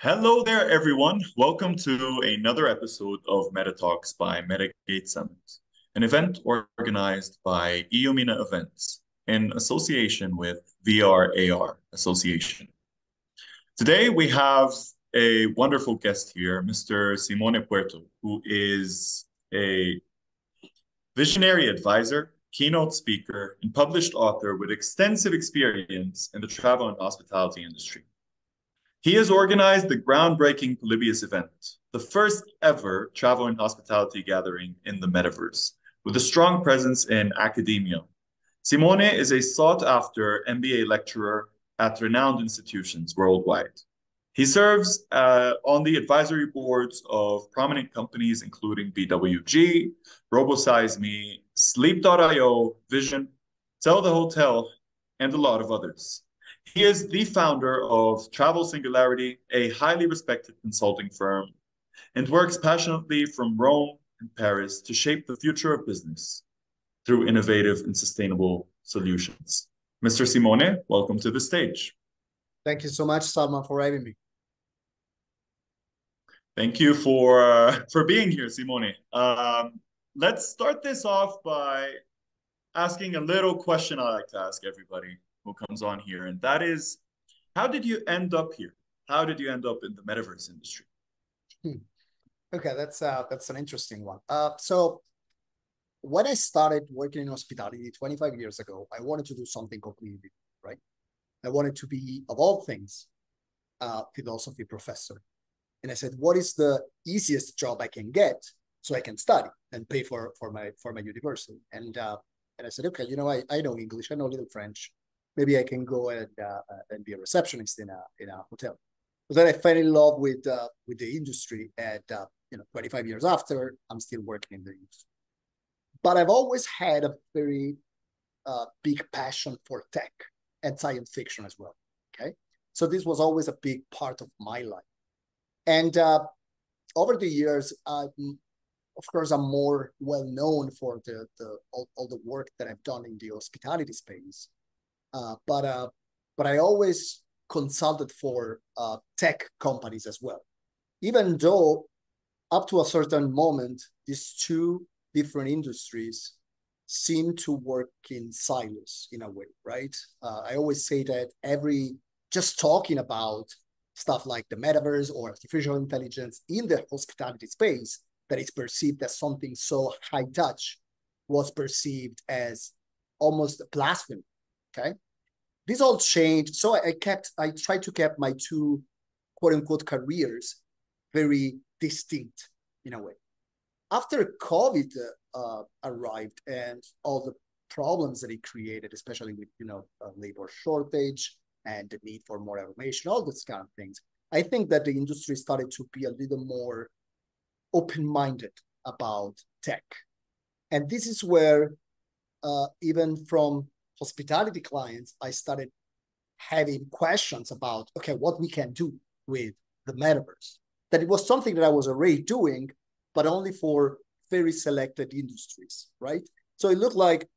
Hello there, everyone. Welcome to another episode of Meta Talks by Metagate Summit, an event organized by EUMINA Events in association with VR Association. Today, we have a wonderful guest here, Mr. Simone Puorto, who is a visionary advisor, keynote speaker, and published author with extensive experience in the travel and hospitality industry. He has organized the groundbreaking Polybius event, the first ever travel and hospitality gathering in the Metaverse, with a strong presence in academia. Simone is a sought-after MBA lecturer at renowned institutions worldwide. He serves on the advisory boards of prominent companies including BWG, RoboSize.me, Sleep.io, Vision, Tell the Hotel, and a lot of others. He is the founder of Travel Singularity, a highly respected consulting firm, and works passionately from Rome and Paris to shape the future of business through innovative and sustainable solutions. Mr. Simone, welcome to the stage. Thank you so much, Salman, for having me. Thank you for being here, Simone. Let's start this off by asking a little question I like to ask everybody who comes on here, and that is, how did you end up here? How did you end up in the metaverse industry? Okay, that's an interesting one. So when I started working in hospitality 25 years ago, I wanted to do something completely different, right? I wanted to be, of all things, a philosophy professor. And I said, what is the easiest job I can get so I can study and pay for my university? And I said, okay, I know English, I know a little French. Maybe I can go and be a receptionist in a hotel. But then I fell in love with the industry, and 25 years after, I'm still working in the industry. But I've always had a very big passion for tech and science fiction as well. Okay, so this was always a big part of my life. And over the years, of course, I'm more well known for all the work that I've done in the hospitality space. But I always consulted for tech companies as well, even though up to a certain moment, these two different industries seem to work in silos in a way, right? I always say that just talking about stuff like the metaverse or artificial intelligence in the hospitality space that is perceived as something so high touch was perceived as almost a blasphemy, okay? This all changed. So I tried to keep my two quote unquote careers very distinct in a way. After COVID arrived and all the problems that it created, especially with labor shortage and the need for more automation, all those kind of things, I think that the industry started to be a little more open-minded about tech. And this is where even from hospitality clients, I started having questions about, okay, what we can do with the metaverse. That it was something that I was already doing, but only for very selected industries, right? So it looked like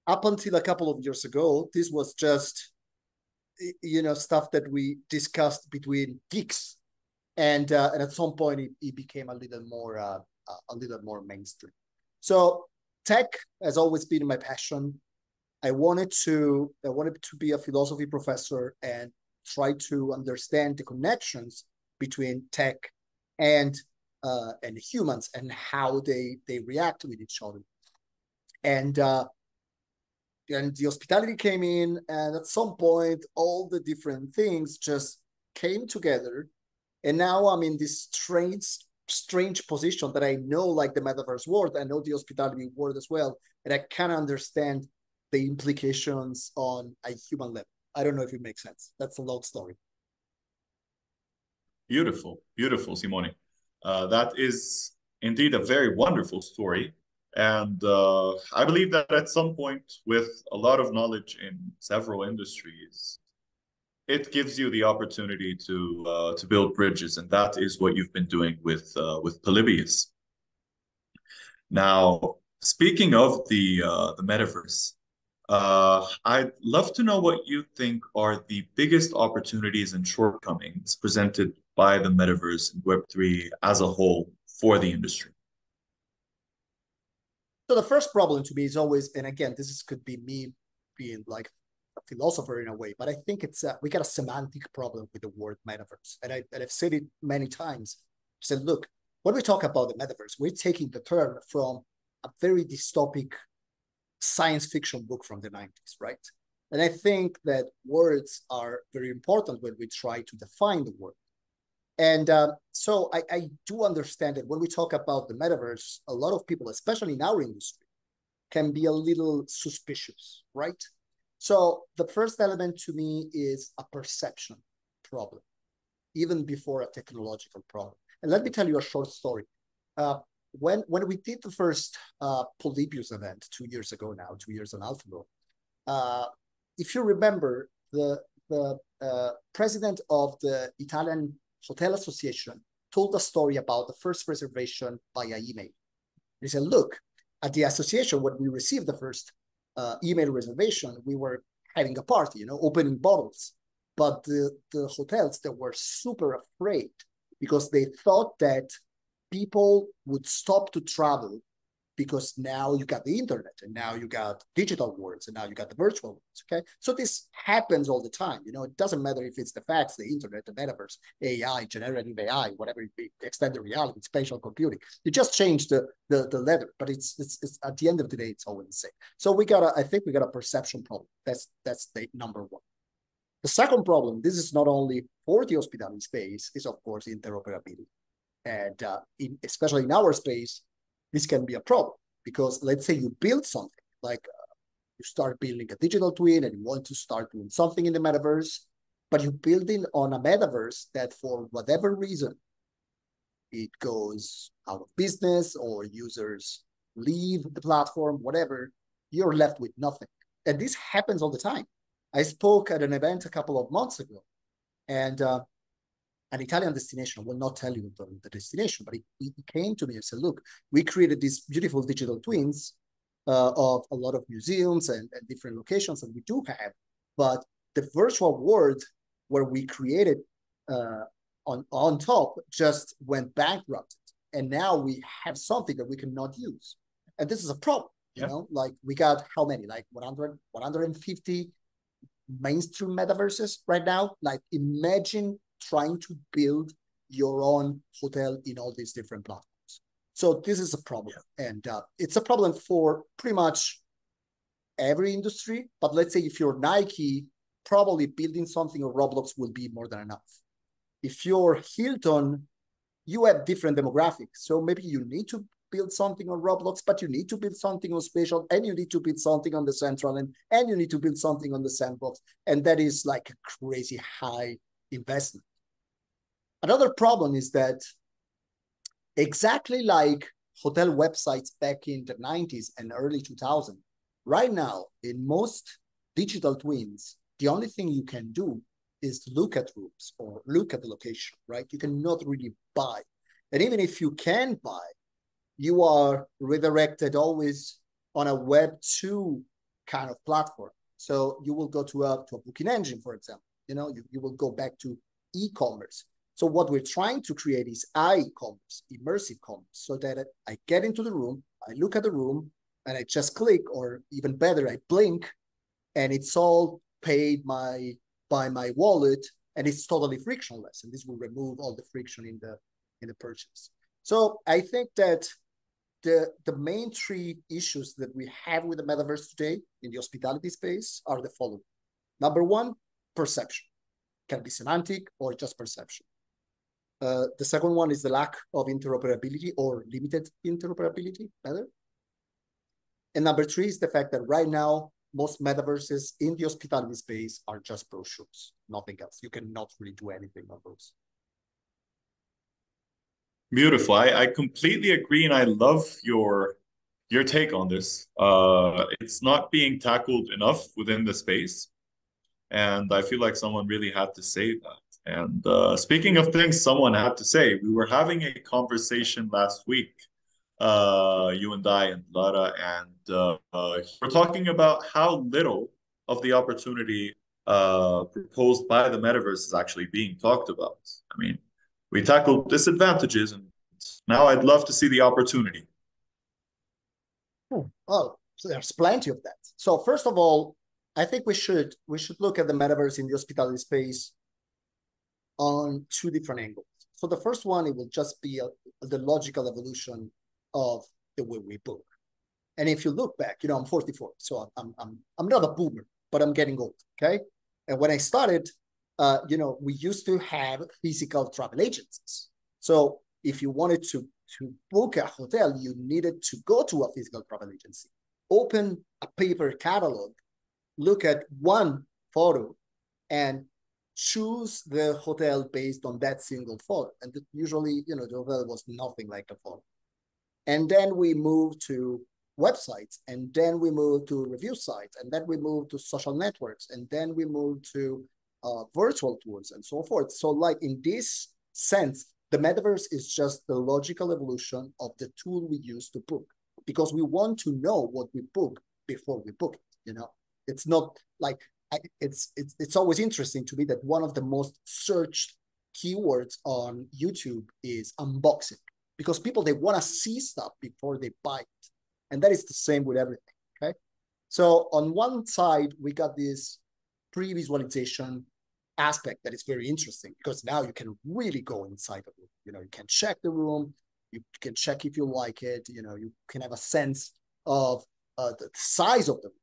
up until a couple of years ago, this was just, stuff that we discussed between geeks. And at some point, it became a little more mainstream. So tech has always been my passion. I wanted to be a philosophy professor and try to understand the connections between tech and humans and how they react with each other. And the hospitality came in, and at some point, all the different things just came together. And now I'm in this strange position that I know, like the metaverse world, I know the hospitality world as well, and I kind of understand the implications on a human level. I don't know if it makes sense. That's a long story. Beautiful, beautiful, Simone. That is indeed a very wonderful story. And I believe that at some point, with a lot of knowledge in several industries, it gives you the opportunity to build bridges, and that is what you've been doing with Polybius. Now, speaking of the metaverse, I'd love to know what you think are the biggest opportunities and shortcomings presented by the metaverse and Web3 as a whole for the industry? So the first problem to me is always, and again, could be me being like a philosopher in a way, but I think it's we got a semantic problem with the word metaverse, and I've said it many times. I said, look, when we talk about the metaverse, we're taking the term from a very dystopic science fiction book from the 90s, right? And I think that words are very important when we try to define the word. And so I do understand that when we talk about the metaverse, a lot of people, especially in our industry, can be a little suspicious, right? So the first element to me is a perception problem, even before a technological problem. And let me tell you a short story. When we did the first Polybius event 2 years ago now, 2 years and a half ago, if you remember, the president of the Italian Hotel Association told a story about the first reservation via email. He said, look, at the association, when we received the first email reservation, we were having a party, opening bottles. But the hotels, they were super afraid because they thought that people would stop to travel because now you got the internet and now you got digital worlds and now you got the virtual worlds, okay? So this happens all the time. It doesn't matter if it's the facts, the internet, the metaverse, AI, generative AI, whatever it be, extended reality, spatial computing. You just change the letter, but it's at the end of the day, it's always the same. So I think we got a perception problem. That's the number one. The second problem, this is not only for the hospitality space, is of course interoperability. And especially in our space, this can be a problem because let's say you build something like you start building a digital twin and you want to start doing something in the metaverse, but you're building on a metaverse that for whatever reason, it goes out of business or users leave the platform, whatever, you're left with nothing. And this happens all the time. I spoke at an event a couple of months ago, and an Italian destination, I will not tell you the destination, but he came to me and said, look, we created these beautiful digital twins of a lot of museums and different locations that we do have, but the virtual world where we created on top just went bankrupt. And now we have something that we cannot use. And this is a problem, like we got how many, like 150 mainstream metaverses right now? Like imagine trying to build your own hotel in all these different platforms. So this is a problem. And it's a problem for pretty much every industry. But let's say if you're Nike, probably building something on Roblox will be more than enough. If you're Hilton, you have different demographics. So maybe you need to build something on Roblox, but you need to build something on Spatial, and you need to build something on the Central, and you need to build something on the Sandbox. And that is like a crazy high investment. Another problem is that exactly like hotel websites back in the 90s and early 2000s, right now, in most digital twins, the only thing you can do is look at rooms or look at the location, right? You cannot really buy. And even if you can buy, you are redirected always on a Web 2 kind of platform. So you will go to a booking engine, for example. You will go back to e-commerce. So what we're trying to create is I-commerce, immersive commerce, so that I get into the room, I look at the room, and I just click, or even better, I blink, and it's all paid by my wallet, and it's totally frictionless. And this will remove all the friction in the purchase. So I think that the main three issues that we have with the metaverse today in the hospitality space are the following. Number one, perception. Can be semantic or just perception. The second one is the lack of interoperability or limited interoperability, better. And number three is the fact that right now, most metaverses in the hospitality space are just brochures, nothing else. You cannot really do anything on those. Beautiful. I completely agree, and I love your take on this. It's not being tackled enough within the space, and I feel like someone really had to say that. And speaking of things someone had to say, we were having a conversation last week, you and I and Lara, and we're talking about how little of the opportunity proposed by the metaverse is actually being talked about. I mean, We tackled disadvantages, and now I'd love to see the opportunity. Oh, so there's plenty of that. So first of all, I think we should look at the metaverse in the hospitality space on two different angles. So the first one, it will just be the logical evolution of the way we book. And if you look back, I'm 44, so I'm not a boomer, but I'm getting old. Okay, and when I started, we used to have physical travel agencies. So if you wanted to book a hotel, you needed to go to a physical travel agency, open a paper catalog, look at one photo, and choose the hotel based on that single photo. And usually, the hotel was nothing like the photo. And then we moved to websites, and then we moved to review sites, and then we moved to social networks, and then we moved to virtual tours and so forth. So like in this sense, the metaverse is just the logical evolution of the tool we use to book, because we want to know what we book before we book it. It's not like it's always interesting to me that one of the most searched keywords on YouTube is unboxing, because people, they want to see stuff before they buy it. And that is the same with everything. Okay. So on one side, we got this pre-visualization aspect that is very interesting, because now you can really go inside the room. You can check the room, you can check if you like it, you can have a sense of the size of the room.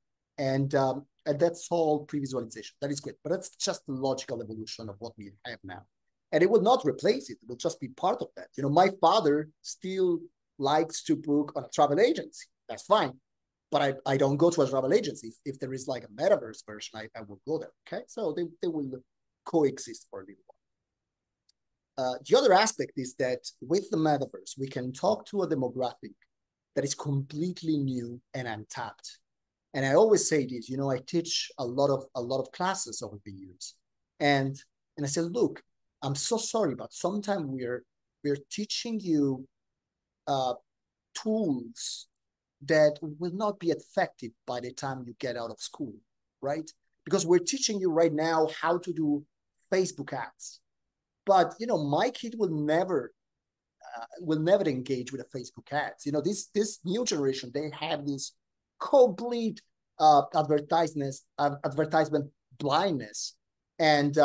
And that's all pre-visualization. That is great, but that's just the logical evolution of what we have now. And it will not replace it. It will just be part of that. My father still likes to book on a travel agency. That's fine. But I don't go to a travel agency. If there is like a metaverse version, I will go there. Okay. So they will coexist for a little while. The other aspect is that with the metaverse, we can talk to a demographic that is completely new and untapped. And I always say this, I teach a lot of classes over the years. And I say, look, I'm so sorry, but sometimes we're teaching you tools that will not be effective by the time you get out of school, right? Because we're teaching you right now how to do Facebook ads. But, my kid will never engage with a Facebook ads. This new generation, they have this complete advertisement blindness. And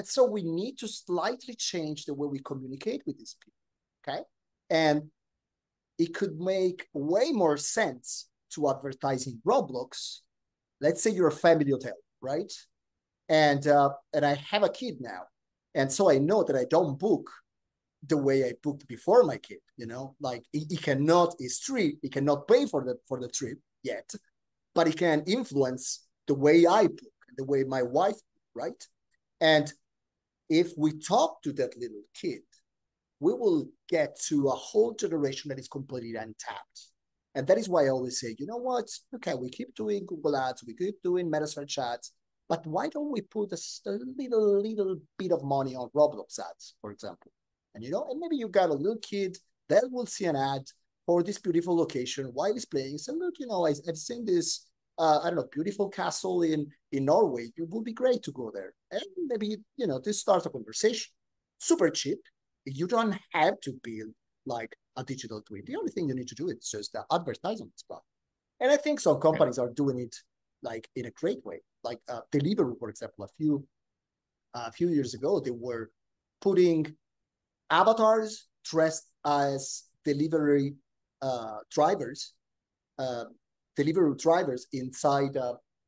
so we need to slightly change the way we communicate with these people, okay? And it could make way more sense to advertise in Roblox. Let's say you're a family hotel, right? And I have a kid now. And so I know that I don't book the way I booked before my kid, like he cannot, he cannot pay for the trip yet, but he can influence the way I book and the way my wife book, right? And if we talk to that little kid, we will get to a whole generation that is completely untapped. And that is why I always say, you know what? Okay, we keep doing Google ads, we keep doing meta search ads, but why don't we put a little bit of money on Roblox ads, for example? And and maybe you got a little kid that will see an ad for this beautiful location while he's playing. So look, I've seen this, I don't know, beautiful castle in Norway. It would be great to go there. And maybe, to start a conversation. Super cheap. You don't have to build like a digital twin. The only thing you need to do is just advertise on this platform. And I think some companies are doing it like in a great way. Like Deliveroo, for example, a few years ago, they were putting avatars dressed as delivery drivers, Deliveroo drivers inside,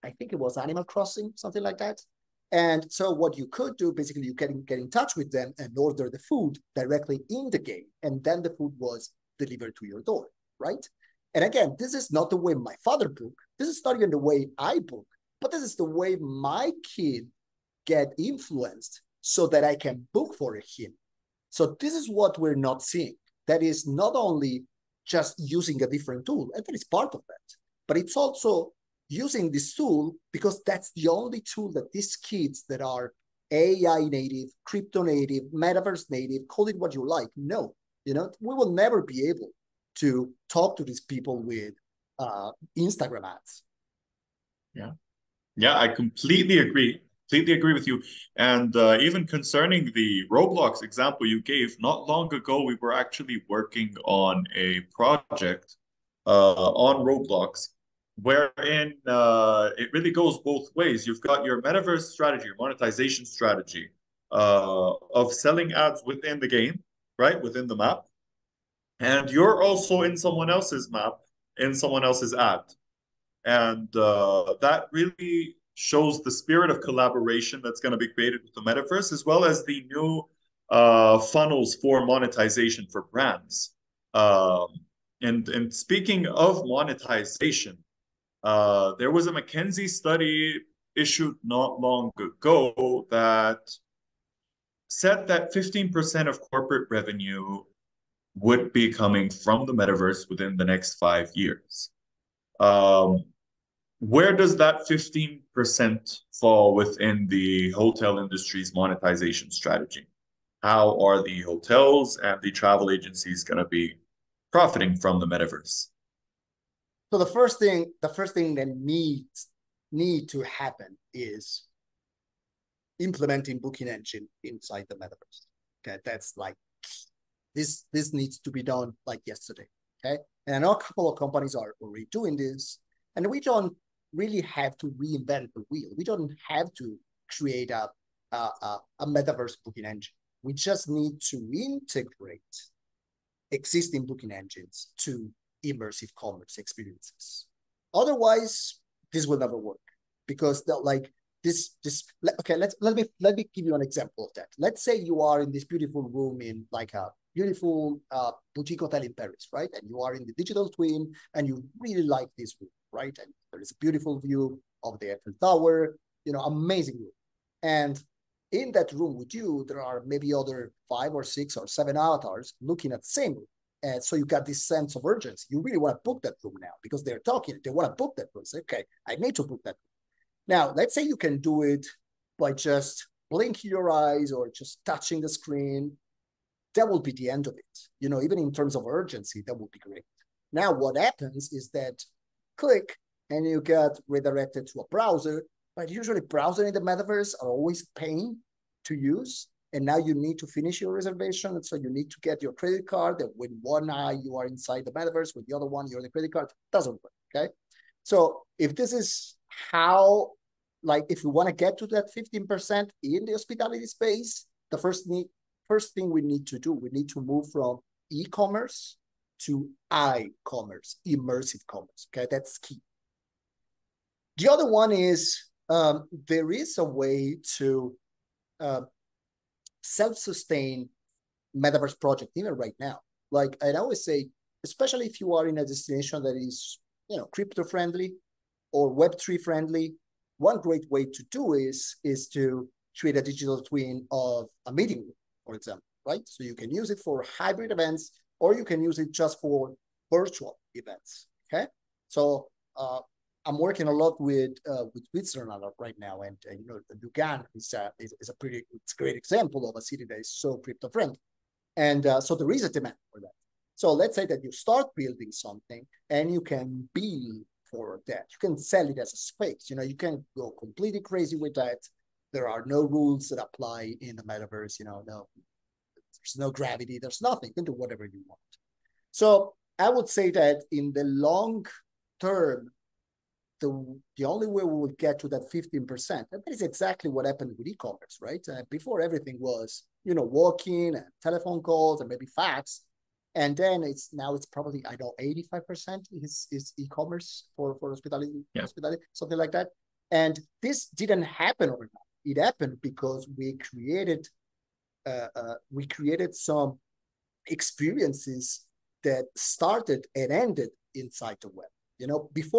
I think it was Animal Crossing, something like that. And so what you could do, basically, you get in touch with them and order the food directly in the game. And then the food was delivered to your door, right? And again, this is not the way my father booked. This is not even the way I book, but this is the way my kid get influenced so that I can book for him. So this is what we're not seeing. That is not only just using a different tool, and that is part of that, but it's also using this tool because that's the only tool that these kids that are AI native, crypto native, metaverse native, call it what you like, know. We will never be able to talk to these people with Instagram ads. Yeah. Yeah, I completely agree. completely agree with you. And even concerning the Roblox example you gave, not long ago, we were actually working on a project on Roblox wherein it really goes both ways. You've got your metaverse strategy, your monetization strategy of selling ads within the game, right? Within the map. And you're also in someone else's map, in someone else's ad. And that really shows the spirit of collaboration that's going to be created with the metaverse, as well as the new funnels for monetization for brands. Um, and speaking of monetization, there was a McKinsey study issued not long ago that said that 15% of corporate revenue would be coming from the metaverse within the next 5 years. Um, where does that 15% fall within the hotel industry's monetization strategy? How are the hotels and the travel agencies going to be profiting from the metaverse? So the first thing that need to happen is implementing booking engine inside the metaverse. Okay, that's like this needs to be done like yesterday. Okay, and I know a couple of companies are already doing this, and we don't really have to reinvent the wheel. We don't have to create a metaverse booking engine. We just need to integrate existing booking engines to immersive commerce experiences. Otherwise, this will never work because like this okay, let me give you an example of that. Let's say you are in this beautiful room in like a beautiful boutique hotel in Paris, right? And you are in the digital twin and you really like this room, right? And there is a beautiful view of the Eiffel Tower, amazing room. And in that room with you, there are maybe other 5 or 6 or 7 avatars looking at the same room. And so you got this sense of urgency. You really want to book that room now because they're talking. They want to book that room. Say, okay, I need to book that room. Now, let's say you can do it by just blinking your eyes or just touching the screen. That will be the end of it. Even in terms of urgency, that would be great. Now, what happens is that click and you get redirected to a browser, but usually browsers in the metaverse are always pain to use. And now you need to finish your reservation. And so you need to get your credit card that with one eye you are inside the metaverse, with the other one you're the credit card. It doesn't work, okay? So if this is how, like if you want to get to that 15% in the hospitality space, the first thing we need to do, we need to move from e-commerce to I-commerce, immersive commerce, okay? That's key. The other one is there is a way to self-sustain metaverse project even right now. Like I always say, especially if you are in a destination that is, crypto friendly or Web3 friendly, one great way to do is to create a digital twin of a meeting room, for example, right? So you can use it for hybrid events, or you can use it just for virtual events. Okay, so I'm working a lot with Switzerland right now, and Lugano is a great example of a city that is so crypto friendly, and so there is a demand for that. So let's say that you start building something, and you can bill for that. You can sell it as a space. You can go completely crazy with that. There are no rules that apply in the metaverse. No, there's no gravity. There's nothing. You can do whatever you want. So I would say that in the long term, the only way we will get to that 15%, and that is exactly what happened with e-commerce, right? Before everything was, walking and telephone calls and maybe fax. And then it's probably, I know, 85% is e-commerce for hospitality, something like that. And this didn't happen overnight. It happened because we created some experiences that started and ended inside the web.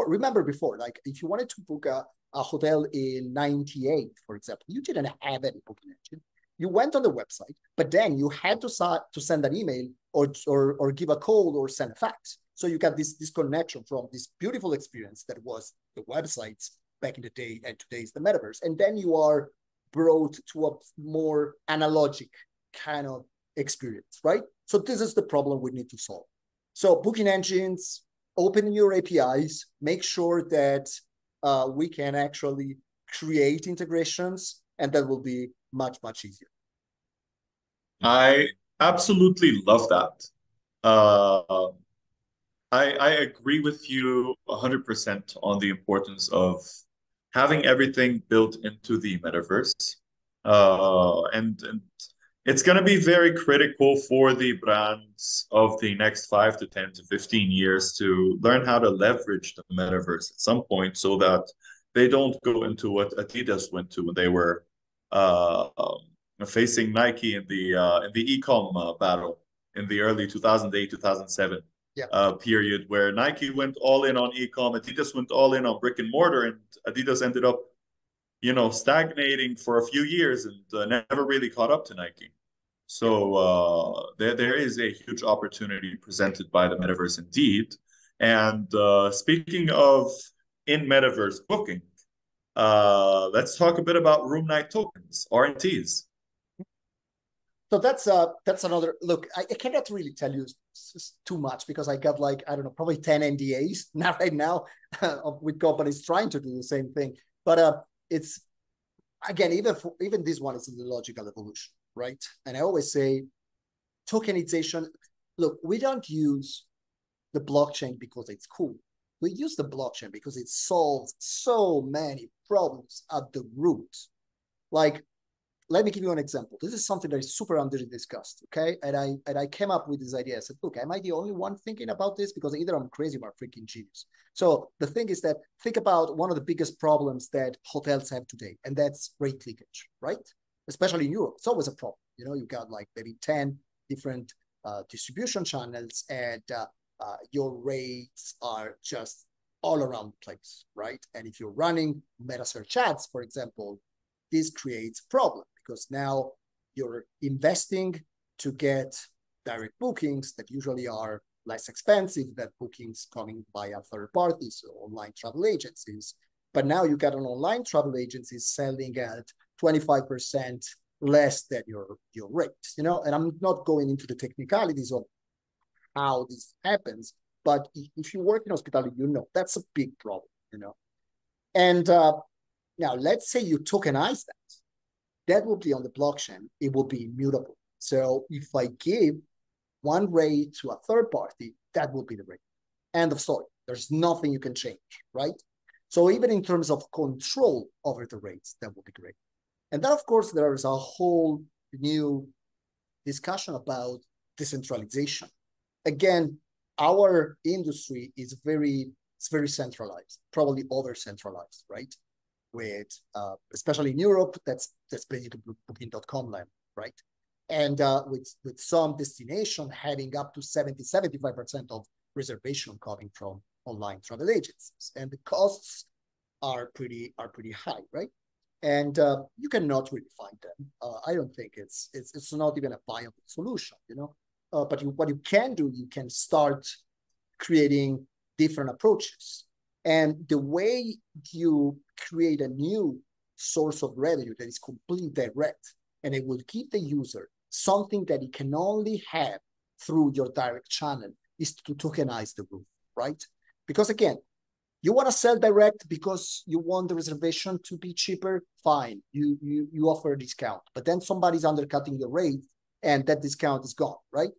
Remember before, like if you wanted to book a hotel in 98, for example, you didn't have any booking engine. You went on the website, but then you had to send an email or give a call or send a fax. So you got this connection from this beautiful experience that was the websites back in the day, and today is the metaverse. And then you are brought to a more analogic kind of experience, right? So this is the problem we need to solve. So booking engines, open your APIs, make sure that we can actually create integrations and that will be much, much easier. I absolutely love that. Uh, I agree with you 100% on the importance of having everything built into the metaverse. And it's going to be very critical for the brands of the next 5 to 10 to 15 years to learn how to leverage the metaverse at some point so that they don't go into what Adidas went to when they were facing Nike in the e-com battle in the early 2008, 2007 Yeah. Period where Nike went all in on e-com, Adidas went all in on brick and mortar, and Adidas ended up, stagnating for a few years and never really caught up to Nike. So there is a huge opportunity presented by the metaverse indeed. And speaking of in metaverse booking, let's talk a bit about room night tokens, RNTs. So that's another look. I cannot really tell you too much because I got like, I don't know, probably 10 NDAs not right now with companies trying to do the same thing. But it's again, even this one is in the logical evolution, right? And I always say tokenization. Look, we don't use the blockchain because it's cool. We use the blockchain because it solves so many problems at the root. Like, let me give you an example. This is something that is super under discussed, okay? And I came up with this idea. I said, look, am I the only one thinking about this? Because either I'm crazy or I'm freaking genius. So the thing is that think about one of the biggest problems that hotels have today, and that's rate leakage, right? Especially in Europe, it's always a problem. You got like maybe 10 different distribution channels, and your rates are just all around the place, right? And if you're running meta search ads, for example, this creates problem because now you're investing to get direct bookings that usually are less expensive than bookings coming via third parties or online travel agencies. But now you got an online travel agency selling at 25% less than your rate, and I'm not going into the technicalities of how this happens, but if you work in hospitality, that's a big problem, And now let's say you tokenize that. That will be on the blockchain. It will be immutable. So if I give one rate to a third party, that will be the rate. End of story. There's nothing you can change, right? So even in terms of control over the rates, that will be great. And then, of course, there is a whole new discussion about decentralization. Again, our industry is very centralized, probably over centralized, right? With especially in Europe, that's basically booking.com land, right? And with some destination having up to 75% of reservation coming from online travel agencies, and the costs are pretty high, right? And you cannot really find them. I don't think it's not even a viable solution, But what you can do, you can start creating different approaches. And the way you create a new source of revenue that is completely direct, and it will give the user something that it can only have through your direct channel, is to tokenize the room, right? Because again, you want to sell direct because you want the reservation to be cheaper, fine. You offer a discount, but then somebody's undercutting your rate and that discount is gone, right?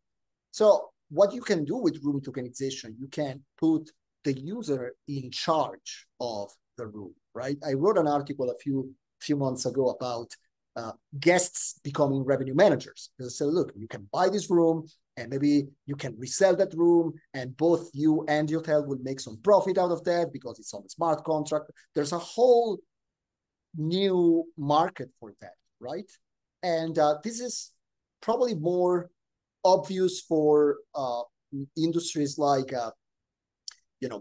So what you can do with room tokenization, you can put the user in charge of the room, right? I wrote an article a few months ago about guests becoming revenue managers. Because I said, look, you can buy this room and maybe you can resell that room and both you and the hotel will make some profit out of that because it's on a smart contract. There's a whole new market for that, right? And this is probably more obvious for industries like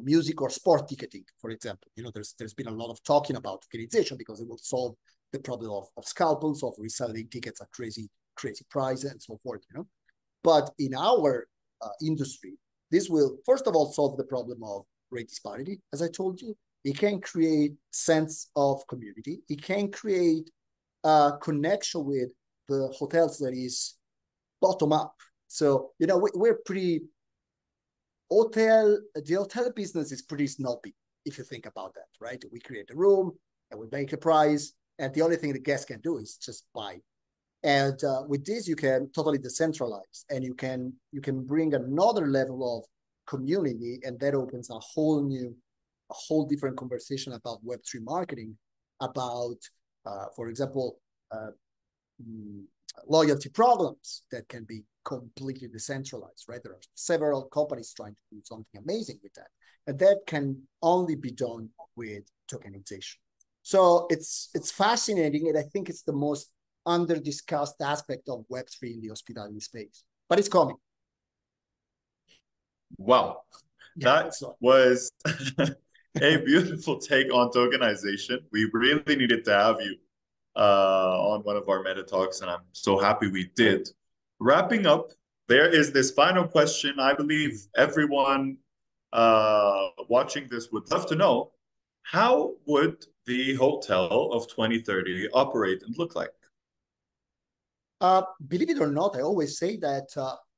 music or sport ticketing, for example. There's been a lot of talking about tokenization because it will solve the problem of scalpels, of reselling tickets at crazy prices and so forth. But in our industry, this will first of all solve the problem of rate disparity. As I told you, it can create sense of community. It can create a connection with the hotels that is bottom up. So we're pretty the hotel business is pretty snobby if you think about that, right? We create a room and we make a price, and the only thing the guest can do is just buy. And with this, you can totally decentralize, and you can bring another level of community, and that opens a whole different conversation about Web3 marketing, about, for example, loyalty programs that can be completely decentralized, right? There are several companies trying to do something amazing with that, and that can only be done with tokenization. So it's fascinating, and I think it's the most under discussed aspect of Web3 in the hospitality space, but it's coming. Wow, Yeah, that was a beautiful take on tokenization. We really needed to have you on one of our meta talks, and I'm so happy we did. Wrapping up, there is this final question. I believe everyone watching this would love to know: how would the hotel of 2030 operate and look like? Believe it or not, I always say that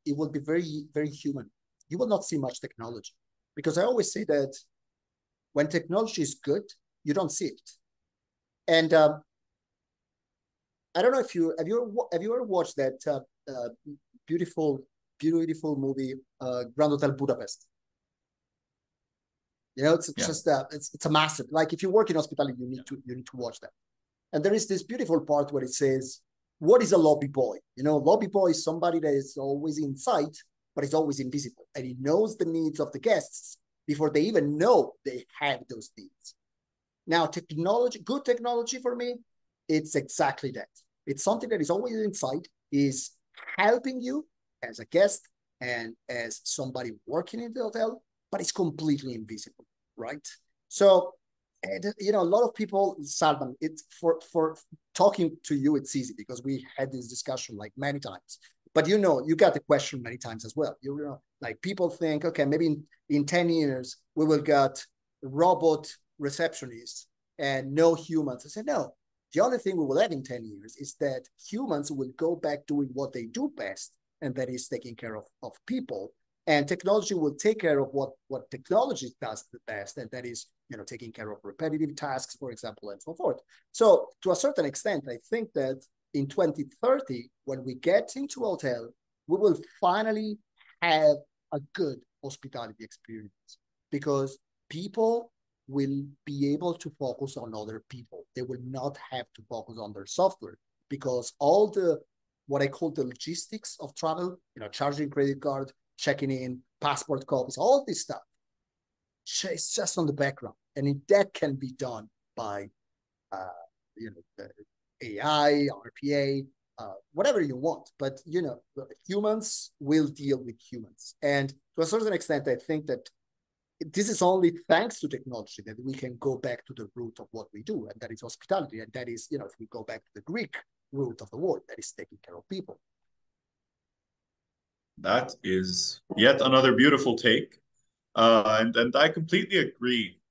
it will be very, very human. You will not see much technology, because I always say that when technology is good, you don't see it. And I don't know if have you ever watched that beautiful movie, Grand Hotel Budapest? You know, it's just it's a massive. Like, if you work in hospitality, you need to watch that. And there is this beautiful part where it says, "What is a lobby boy?" You know, lobby boy is somebody that is always in sight, but is always invisible, and he knows the needs of the guests before they even know they have those needs. Now, technology, good technology for me, it's exactly that. It's something that is always in sight, is helping you as a guest and as somebody working in the hotel, but it's completely invisible, right? So, and, you know, a lot of people, Salman, it's for talking to you, it's easy because we had this discussion like many times. But you know, you got the question many times as well. You know, like, people think, okay, maybe in 10 years we will get robot receptionists and no humans. I said, no. The only thing we will have in 10 years is that humans will go back doing what they do best, and that is taking care of people. And technology will take care of what technology does the best, and that is, you know, taking care of repetitive tasks, for example, and so forth. So to a certain extent, I think that in 2030, when we get into a hotel, we will finally have a good hospitality experience, because people will be able to focus on other people. They will not have to focus on their software, because all the, what I call the logistics of travel, you know, charging credit card, checking in, passport copies, all this stuff, it's just on the background. And that can be done by, you know, AI, RPA, whatever you want. But, you know, humans will deal with humans. And to a certain extent, I think that this is only thanks to technology that we can go back to the root of what we do, and that is hospitality. And that is, you know, if we go back to the Greek root of the word, that is taking care of people. That is yet another beautiful take. And I completely agree.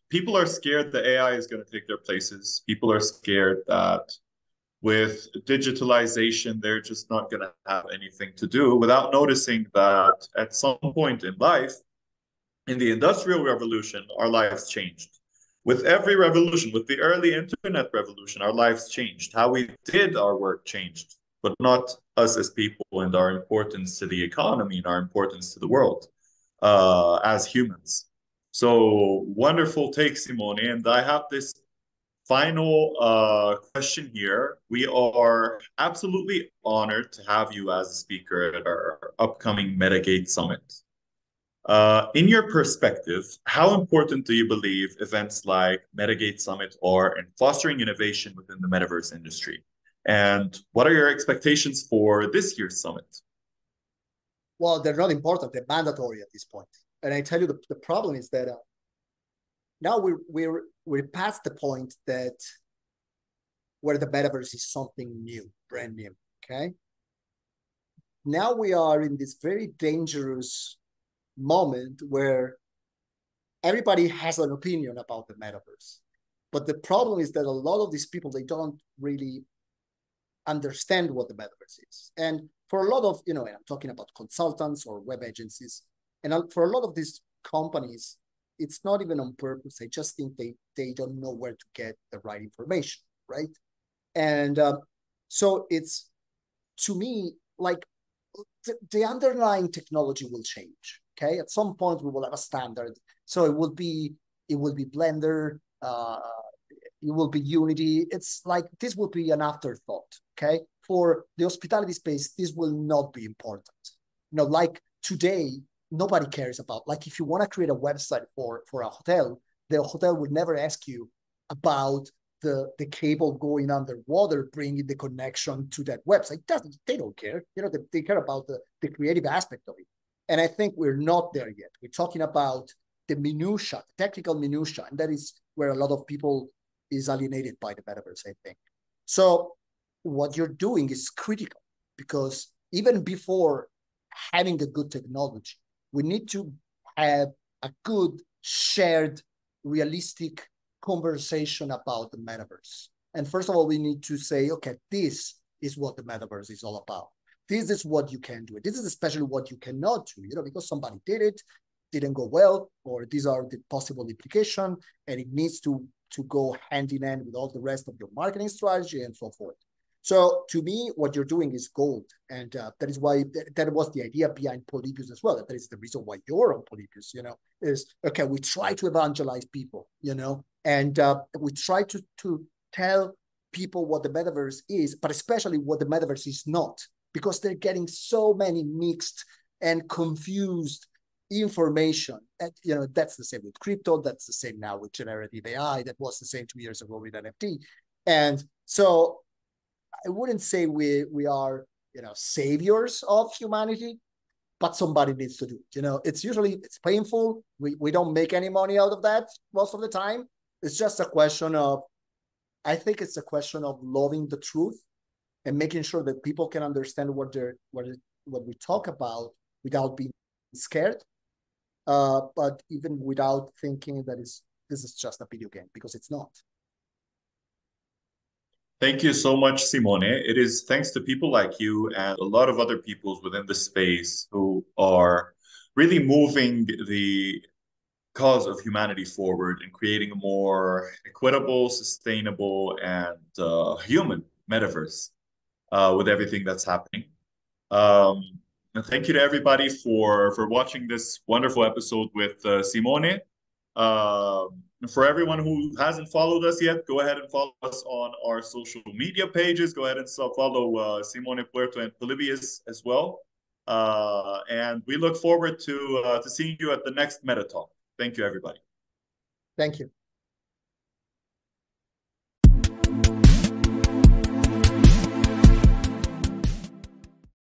People are scared that AI is going to take their places. People are scared that with digitalization, they're just not going to have anything to do, without noticing that at some point in life, in the Industrial Revolution, our lives changed. With every revolution, with the early internet revolution, our lives changed. How we did our work changed, but not us as people and our importance to the economy and our importance to the world as humans. So wonderful take, Simone. And I have this final question here. We are absolutely honored to have you as a speaker at our upcoming Metagate Summit. In your perspective, how important do you believe events like Metagate Summit are in fostering innovation within the metaverse industry? And what are your expectations for this year's summit? Well, they're not important. They're mandatory at this point. And I tell you, the problem is that now we're past the point that where the metaverse is something new, brand new. Okay. Now we are in this very dangerous moment where everybody has an opinion about the metaverse. But the problem is that a lot of these people, they don't really understand what the metaverse is. And for a lot of, you know, I'm talking about consultants or web agencies, and for a lot of these companies, it's not even on purpose. I just think they don't know where to get the right information, right? And so it's, to me, like the underlying technology will change. Okay, at some point we will have a standard. So it will be Blender, it will be Unity. It's like this will be an afterthought. Okay, for the hospitality space, this will not be important. Like today, nobody cares about. Like if you want to create a website for a hotel, the hotel would never ask you about the cable going underwater, bringing the connection to that website. They don't care. They care about the creative aspect of it. And I think we're not there yet. We're talking about the minutia, the technical minutia, and that is where a lot of people is alienated by the metaverse, I think. So what you're doing is critical, because even before having a good technology, we need to have a good shared, realistic conversation about the metaverse. And first of all, we need to say, okay, this is what the metaverse is all about. This is what you can do. This is especially what you cannot do, because somebody did it, didn't go well, or these are the possible implications, and it needs to go hand in hand with all the rest of your marketing strategy and so forth. So to me, what you're doing is gold. And that is why that was the idea behind Polybius as well. That is the reason why you're on Polybius, is, okay, we try to evangelize people, and we try to tell people what the metaverse is, but especially what the metaverse is not, because they're getting so many mixed and confused information. And that's the same with crypto. That's the same now with generative AI. That was the same 2 years ago with NFT. And so I wouldn't say we are saviors of humanity, but somebody needs to do it. It's painful. We don't make any money out of that most of the time. It's just a question of, I think it's a question of loving the truth and making sure that people can understand what we talk about without being scared, but even without thinking that this is just a video game, because it's not. Thank you so much, Simone. It is thanks to people like you and a lot of other people within the space who are really moving the cause of humanity forward and creating a more equitable, sustainable, and human metaverse with everything that's happening. And thank you to everybody for watching this wonderful episode with Simone. For everyone who hasn't followed us yet, go ahead and follow us on our social media pages. Go ahead and follow Simone Puorto and Polybius as well. And we look forward to seeing you at the next Meta Talk. Thank you, everybody. Thank you.